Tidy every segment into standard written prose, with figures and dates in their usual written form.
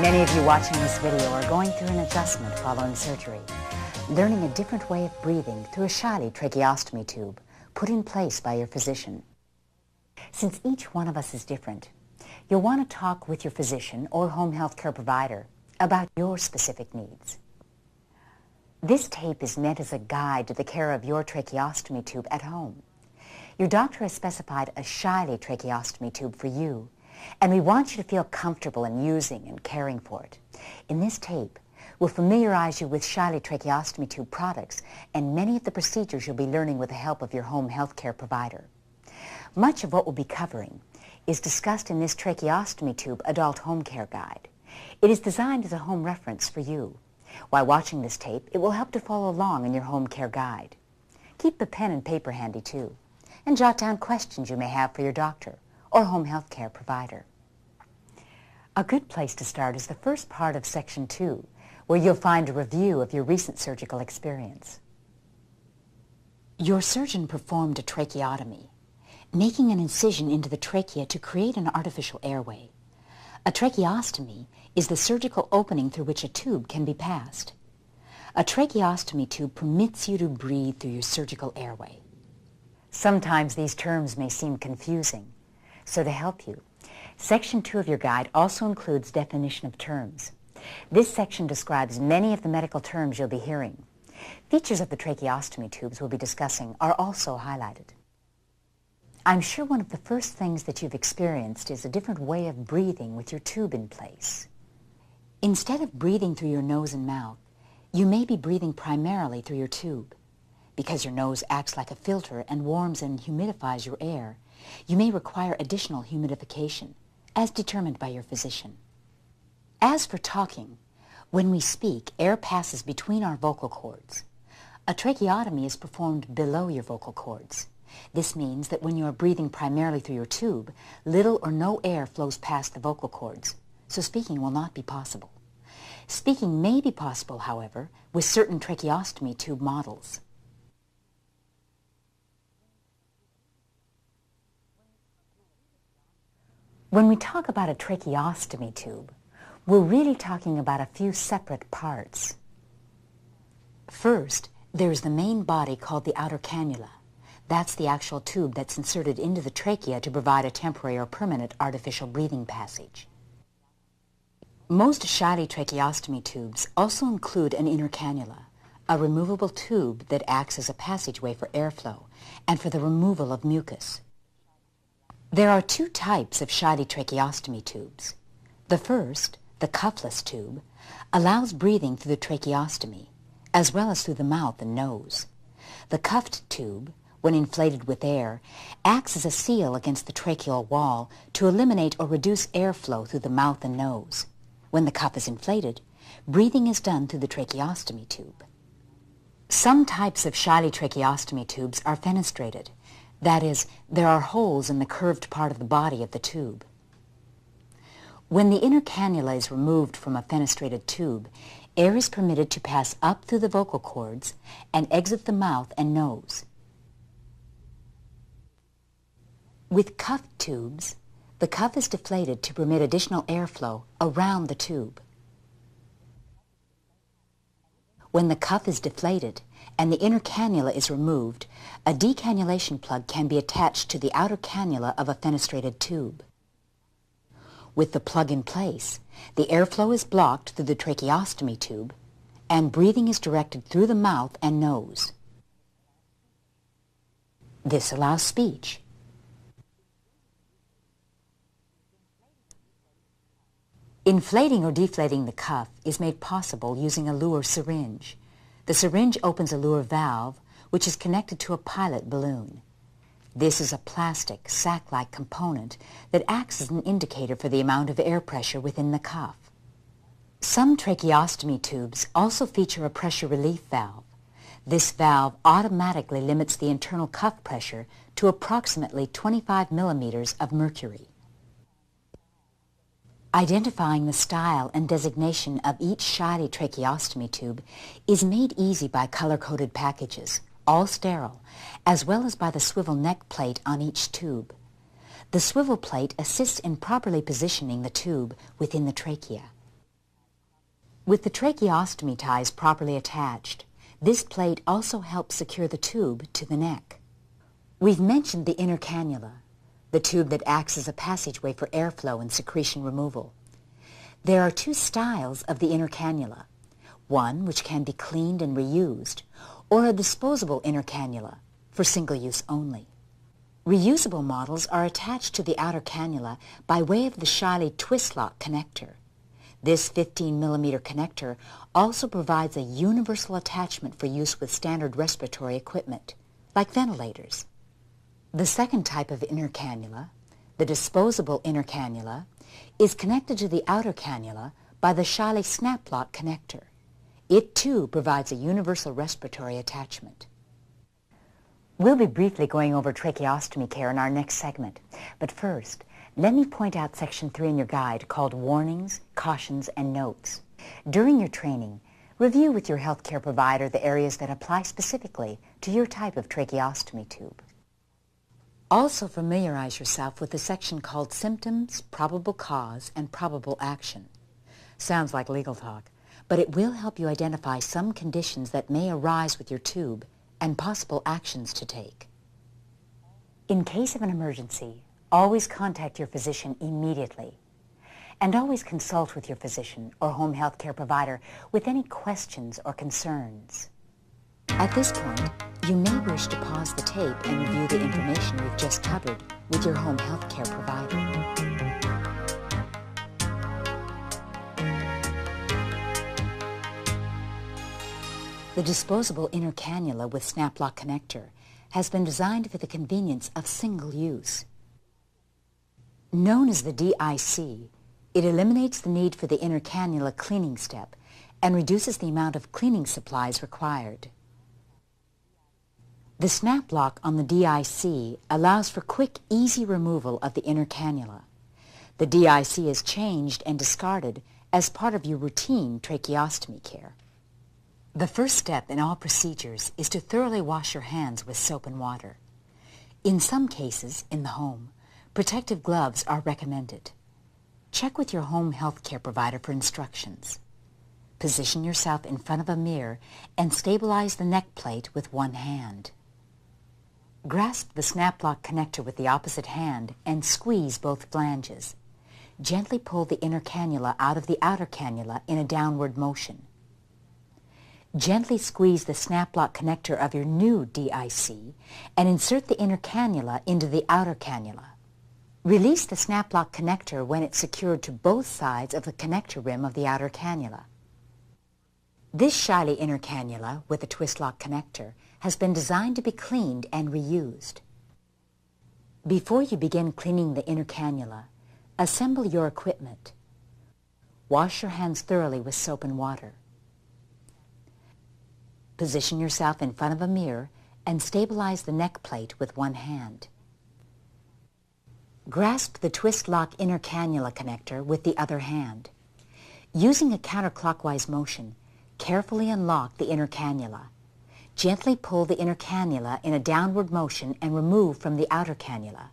Many of you watching this video are going through an adjustment following surgery, learning a different way of breathing through a shyly tracheostomy tube put in place by your physician. Since each one of us is different, you'll want to talk with your physician or home health care provider about your specific needs. This tape is meant as a guide to the care of your tracheostomy tube at home. Your doctor has specified a shyly tracheostomy tube for you, and we want you to feel comfortable in using and caring for it. In this tape, we'll familiarize you with shyly tracheostomy tube products and many of the procedures you'll be learning with the help of your home health care provider. Much of what we'll be covering is discussed in this tracheostomy tube adult home care guide. It is designed as a home reference for you. While watching this tape, it will help to follow along in your home care guide. Keep the pen and paper handy too, and jot down questions you may have for your doctor or home health care provider. A good place to start is the first part of Section 2, where you'll find a review of your recent surgical experience. Your surgeon performed a tracheotomy, making an incision into the trachea to create an artificial airway. A tracheostomy is the surgical opening through which a tube can be passed. A tracheostomy tube permits you to breathe through your surgical airway. Sometimes these terms may seem confusing, so to help you, Section 2 of your guide also includes definition of terms. This section describes many of the medical terms you'll be hearing. Features of the tracheostomy tubes we'll be discussing are also highlighted. I'm sure one of the first things that you've experienced is a different way of breathing with your tube in place. Instead of breathing through your nose and mouth, you may be breathing primarily through your tube. Because your nose acts like a filter and warms and humidifies your air, you may require additional humidification, as determined by your physician. As for talking, when we speak, air passes between our vocal cords. A tracheotomy is performed below your vocal cords. This means that when you are breathing primarily through your tube, little or no air flows past the vocal cords, so speaking will not be possible. Speaking may be possible, however, with certain tracheostomy tube models. When we talk about a tracheostomy tube, we're really talking about a few separate parts. First, there's the main body called the outer cannula. That's the actual tube that's inserted into the trachea to provide a temporary or permanent artificial breathing passage. Most shyly tracheostomy tubes also include an inner cannula, a removable tube that acts as a passageway for airflow and for the removal of mucus. There are two types of shyly tracheostomy tubes. The first, the cuffless tube, allows breathing through the tracheostomy, as well as through the mouth and nose. The cuffed tube, when inflated with air, acts as a seal against the tracheal wall to eliminate or reduce airflow through the mouth and nose. When the cuff is inflated, breathing is done through the tracheostomy tube. Some types of shyly tracheostomy tubes are fenestrated. That is, there are holes in the curved part of the body of the tube. When the inner cannula is removed from a fenestrated tube, air is permitted to pass up through the vocal cords and exit the mouth and nose. With cuffed tubes, the cuff is deflated to permit additional airflow around the tube. When the cuff is deflated and the inner cannula is removed, a decannulation plug can be attached to the outer cannula of a fenestrated tube. With the plug in place, the airflow is blocked through the tracheostomy tube, and breathing is directed through the mouth and nose. This allows speech. Inflating or deflating the cuff is made possible using a Luer syringe. The syringe opens a Luer valve, which is connected to a pilot balloon. This is a plastic, sac-like component that acts as an indicator for the amount of air pressure within the cuff. Some tracheostomy tubes also feature a pressure relief valve. This valve automatically limits the internal cuff pressure to approximately 25 millimeters of mercury. Identifying the style and designation of each shyly tracheostomy tube is made easy by color-coded packages, all sterile, as well as by the swivel neck plate on each tube. The swivel plate assists in properly positioning the tube within the trachea. With the tracheostomy ties properly attached, this plate also helps secure the tube to the neck. We've mentioned the inner cannula, the tube that acts as a passageway for airflow and secretion removal. There are two styles of the inner cannula, one which can be cleaned and reused, or a disposable inner cannula for single use only. Reusable models are attached to the outer cannula by way of the Shiley twist lock connector. This 15mm connector also provides a universal attachment for use with standard respiratory equipment, like ventilators. The second type of inner cannula, the disposable inner cannula, is connected to the outer cannula by the Shiley snap lock connector. It too provides a universal respiratory attachment. We'll be briefly going over tracheostomy care in our next segment, but first, let me point out Section 3 in your guide called Warnings, Cautions, and Notes. During your training, review with your healthcare provider the areas that apply specifically to your type of tracheostomy tube. Also familiarize yourself with the section called Symptoms, Probable Cause, and Probable Action. Sounds like legal talk, but it will help you identify some conditions that may arise with your tube and possible actions to take. In case of an emergency, always contact your physician immediately. And always consult with your physician or home health care provider with any questions or concerns. At this point, you may wish to pause the tape and review the information we've just covered with your home health care provider. The disposable inner cannula with snap lock connector has been designed for the convenience of single use. Known as the DIC, it eliminates the need for the inner cannula cleaning step and reduces the amount of cleaning supplies required. The snap lock on the DIC allows for quick, easy removal of the inner cannula. The DIC is changed and discarded as part of your routine tracheostomy care. The first step in all procedures is to thoroughly wash your hands with soap and water. In some cases, in the home, protective gloves are recommended. Check with your home health care provider for instructions. Position yourself in front of a mirror and stabilize the neck plate with one hand. Grasp the snap lock connector with the opposite hand and squeeze both flanges. Gently pull the inner cannula out of the outer cannula in a downward motion. Gently squeeze the snap lock connector of your new DIC and insert the inner cannula into the outer cannula. Release the snap lock connector when it's secured to both sides of the connector rim of the outer cannula. This Shiley inner cannula with a twist lock connector has been designed to be cleaned and reused. Before you begin cleaning the inner cannula, assemble your equipment. Wash your hands thoroughly with soap and water. Position yourself in front of a mirror and stabilize the neck plate with one hand. Grasp the twist lock inner cannula connector with the other hand. Using a counterclockwise motion, carefully unlock the inner cannula. Gently pull the inner cannula in a downward motion and remove from the outer cannula.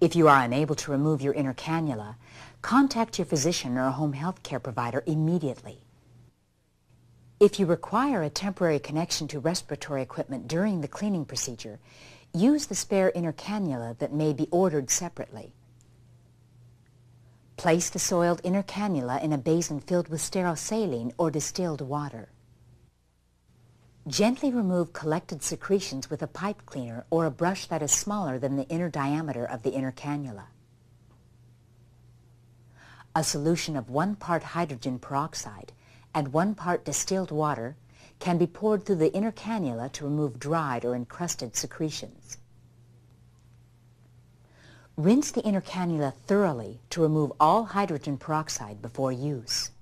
If you are unable to remove your inner cannula, contact your physician or home health care provider immediately. If you require a temporary connection to respiratory equipment during the cleaning procedure, use the spare inner cannula that may be ordered separately. Place the soiled inner cannula in a basin filled with sterile saline or distilled water. Gently remove collected secretions with a pipe cleaner or a brush that is smaller than the inner diameter of the inner cannula. A solution of 1 part hydrogen peroxide and 1 part distilled water can be poured through the inner cannula to remove dried or encrusted secretions. Rinse the inner cannula thoroughly to remove all hydrogen peroxide before use.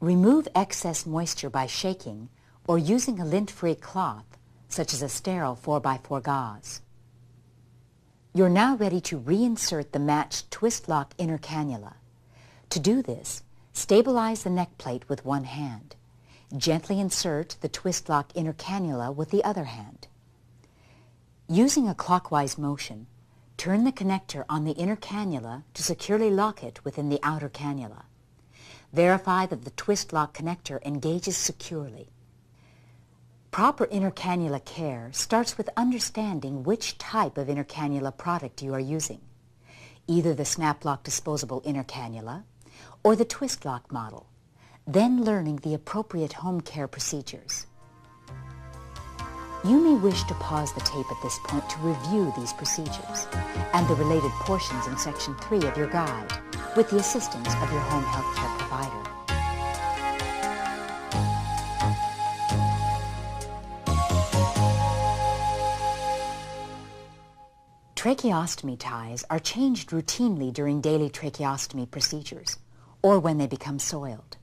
Remove excess moisture by shaking or using a lint-free cloth, such as a sterile 4x4 gauze. You're now ready to reinsert the matched twist lock inner cannula. To do this, stabilize the neck plate with one hand. Gently insert the twist lock inner cannula with the other hand. Using a clockwise motion, turn the connector on the inner cannula to securely lock it within the outer cannula. Verify that the twist lock connector engages securely. Proper inner cannula care starts with understanding which type of inner cannula product you are using, either the snap lock disposable inner cannula or the twist lock model, then learning the appropriate home care procedures. You may wish to pause the tape at this point to review these procedures and the related portions in Section 3 of your guide with the assistance of your home health care provider. Tracheostomy ties are changed routinely during daily tracheostomy procedures or when they become soiled.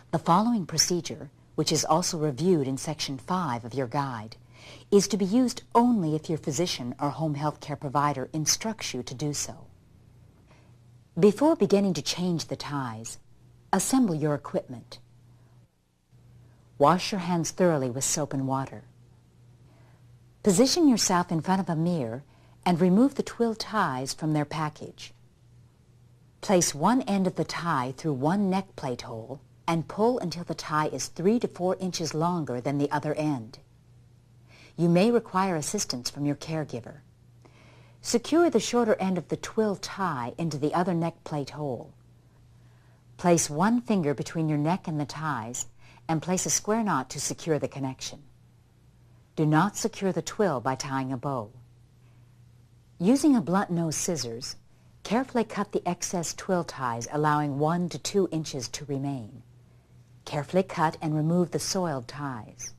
The following procedure, which is also reviewed in Section 5 of your guide, is to be used only if your physician or home health care provider instructs you to do so. Before beginning to change the ties, assemble your equipment. Wash your hands thoroughly with soap and water. Position yourself in front of a mirror and remove the twill ties from their package. Place one end of the tie through one neck plate hole and pull until the tie is 3 to 4 inches longer than the other end. You may require assistance from your caregiver. Secure the shorter end of the twill tie into the other neck plate hole. Place one finger between your neck and the ties and place a square knot to secure the connection. Do not secure the twill by tying a bow. Using a blunt nose scissors, carefully cut the excess twill ties, allowing 1 to 2 inches to remain. Carefully cut and remove the soiled ties.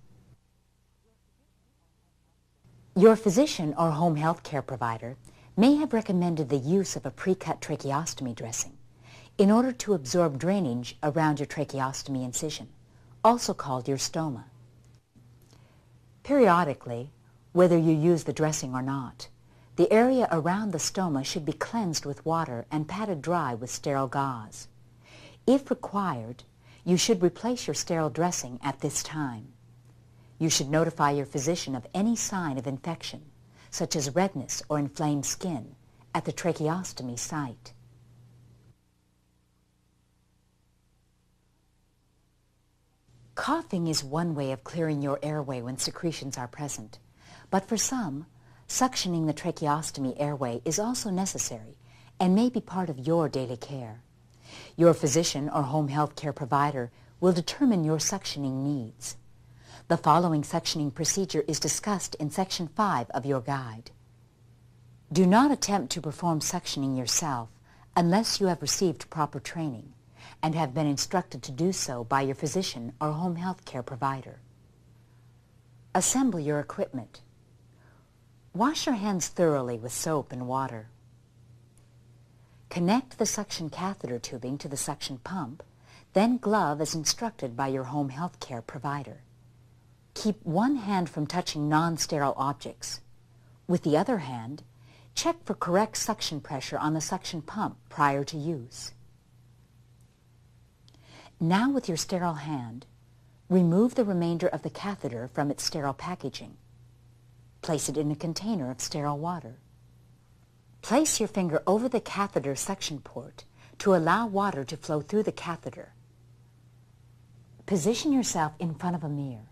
Your physician or home health care provider may have recommended the use of a pre-cut tracheostomy dressing in order to absorb drainage around your tracheostomy incision, also called your stoma. Periodically, whether you use the dressing or not, the area around the stoma should be cleansed with water and patted dry with sterile gauze. If required, you should replace your sterile dressing at this time. You should notify your physician of any sign of infection, such as redness or inflamed skin, at the tracheostomy site. Coughing is one way of clearing your airway when secretions are present, but for some, suctioning the tracheostomy airway is also necessary and may be part of your daily care. Your physician or home health care provider will determine your suctioning needs. The following suctioning procedure is discussed in Section 5 of your guide. Do not attempt to perform suctioning yourself unless you have received proper training and have been instructed to do so by your physician or home health care provider. Assemble your equipment. Wash your hands thoroughly with soap and water. Connect the suction catheter tubing to the suction pump, then glove as instructed by your home health care provider. Keep one hand from touching non-sterile objects. With the other hand, check for correct suction pressure on the suction pump prior to use. Now with your sterile hand, remove the remainder of the catheter from its sterile packaging. Place it in a container of sterile water. Place your finger over the catheter suction port to allow water to flow through the catheter. Position yourself in front of a mirror.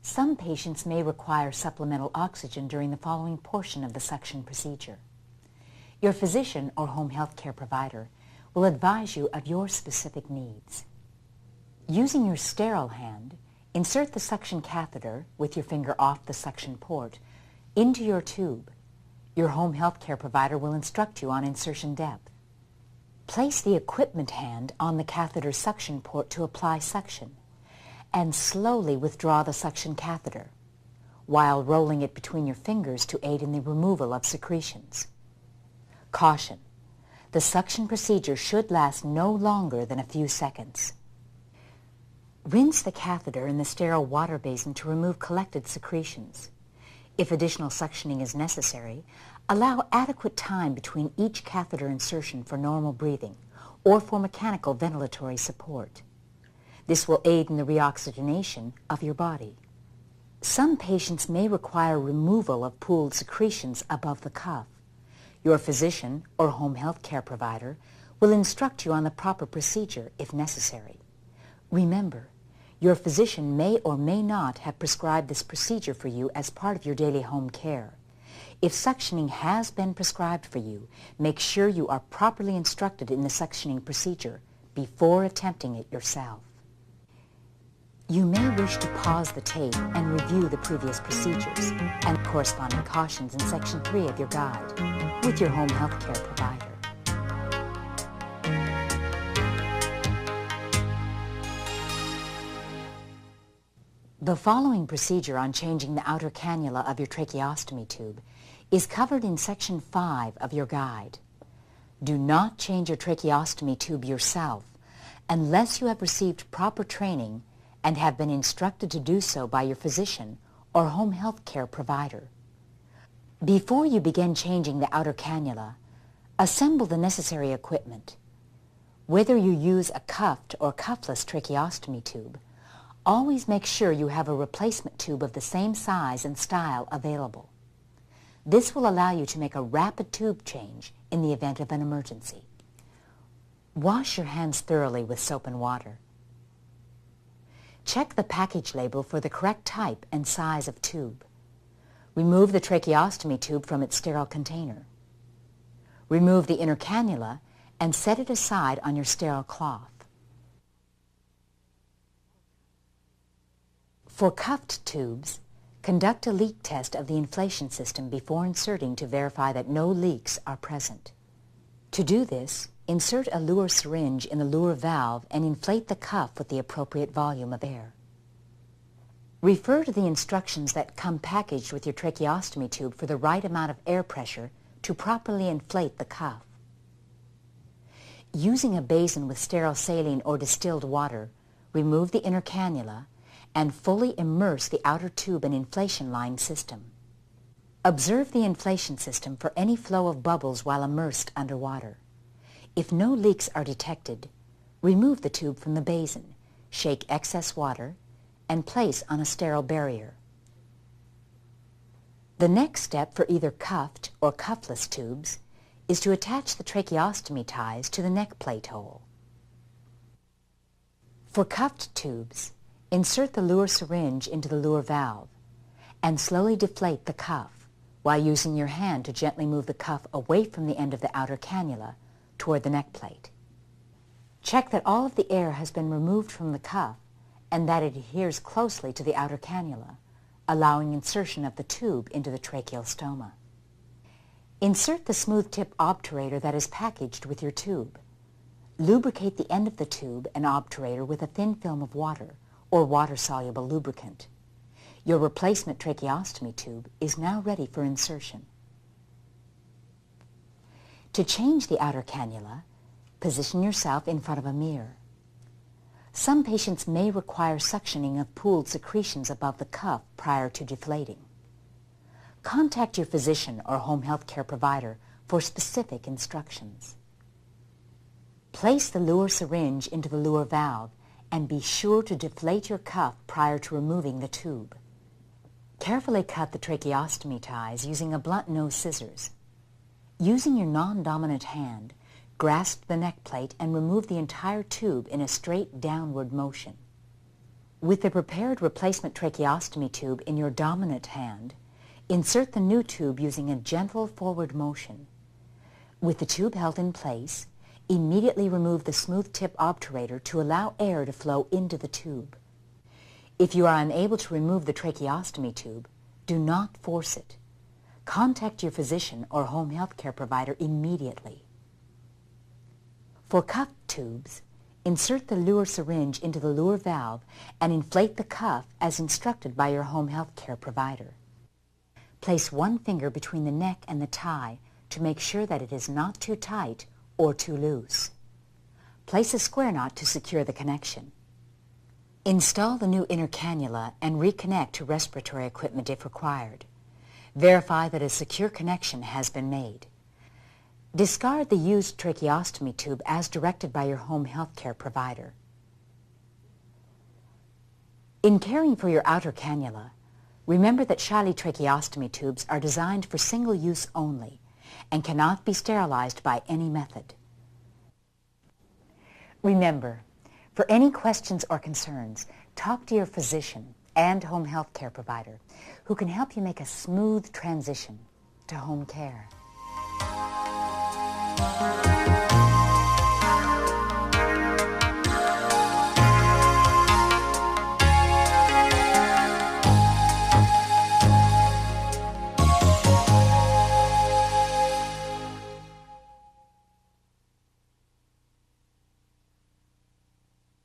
Some patients may require supplemental oxygen during the following portion of the suction procedure. Your physician or home health care provider will advise you of your specific needs. Using your sterile hand, insert the suction catheter with your finger off the suction port into your tube. Your home health care provider will instruct you on insertion depth. Place the equipment hand on the catheter suction port to apply suction and slowly withdraw the suction catheter while rolling it between your fingers to aid in the removal of secretions. Caution: the suction procedure should last no longer than a few seconds. Rinse the catheter in the sterile water basin to remove collected secretions. If additional suctioning is necessary, allow adequate time between each catheter insertion for normal breathing or for mechanical ventilatory support. This will aid in the reoxygenation of your body. Some patients may require removal of pooled secretions above the cuff. Your physician or home health care provider will instruct you on the proper procedure if necessary. Remember, your physician may or may not have prescribed this procedure for you as part of your daily home care. If suctioning has been prescribed for you, make sure you are properly instructed in the suctioning procedure before attempting it yourself. You may wish to pause the tape and review the previous procedures and corresponding cautions in Section 3 of your guide with your home health care provider. The following procedure on changing the outer cannula of your tracheostomy tube is covered in Section 5 of your guide. Do not change your tracheostomy tube yourself unless you have received proper training and have been instructed to do so by your physician or home health care provider. Before you begin changing the outer cannula, assemble the necessary equipment. Whether you use a cuffed or cuffless tracheostomy tube, always make sure you have a replacement tube of the same size and style available. This will allow you to make a rapid tube change in the event of an emergency. Wash your hands thoroughly with soap and water. Check the package label for the correct type and size of tube. Remove the tracheostomy tube from its sterile container. Remove the inner cannula and set it aside on your sterile cloth. For cuffed tubes, conduct a leak test of the inflation system before inserting to verify that no leaks are present. To do this, insert a Luer syringe in the Luer valve and inflate the cuff with the appropriate volume of air. Refer to the instructions that come packaged with your tracheostomy tube for the right amount of air pressure to properly inflate the cuff. Using a basin with sterile saline or distilled water, remove the inner cannula and fully immerse the outer tube and inflation line system. Observe the inflation system for any flow of bubbles while immersed underwater. If no leaks are detected, remove the tube from the basin, shake excess water, and place on a sterile barrier. The next step for either cuffed or cuffless tubes is to attach the tracheostomy ties to the neck plate hole. For cuffed tubes, insert the Luer syringe into the Luer valve and slowly deflate the cuff while using your hand to gently move the cuff away from the end of the outer cannula toward the neck plate. Check that all of the air has been removed from the cuff and that it adheres closely to the outer cannula, allowing insertion of the tube into the tracheostoma. Insert the smooth tip obturator that is packaged with your tube. Lubricate the end of the tube and obturator with a thin film of water or water-soluble lubricant. Your replacement tracheostomy tube is now ready for insertion. To change the outer cannula, position yourself in front of a mirror. Some patients may require suctioning of pooled secretions above the cuff prior to deflating. Contact your physician or home health care provider for specific instructions. Place the Luer syringe into the Luer valve and be sure to deflate your cuff prior to removing the tube. Carefully cut the tracheostomy ties using a blunt nose scissors. Using your non-dominant hand, grasp the neck plate and remove the entire tube in a straight downward motion. With the prepared replacement tracheostomy tube in your dominant hand, insert the new tube using a gentle forward motion. With the tube held in place, immediately remove the smooth tip obturator to allow air to flow into the tube. If you are unable to remove the tracheostomy tube, do not force it. Contact your physician or home health care provider immediately. For cuffed tubes, insert the Luer syringe into the Luer valve and inflate the cuff as instructed by your home health care provider. Place one finger between the neck and the tie to make sure that it is not too tight or too loose. Place a square knot to secure the connection. Install the new inner cannula and reconnect to respiratory equipment if required. Verify that a secure connection has been made. Discard the used tracheostomy tube as directed by your home health care provider. In caring for your outer cannula, remember that Shiley tracheostomy tubes are designed for single use only and cannot be sterilized by any method. Remember, for any questions or concerns, talk to your physician and home health care provider who can help you make a smooth transition to home care.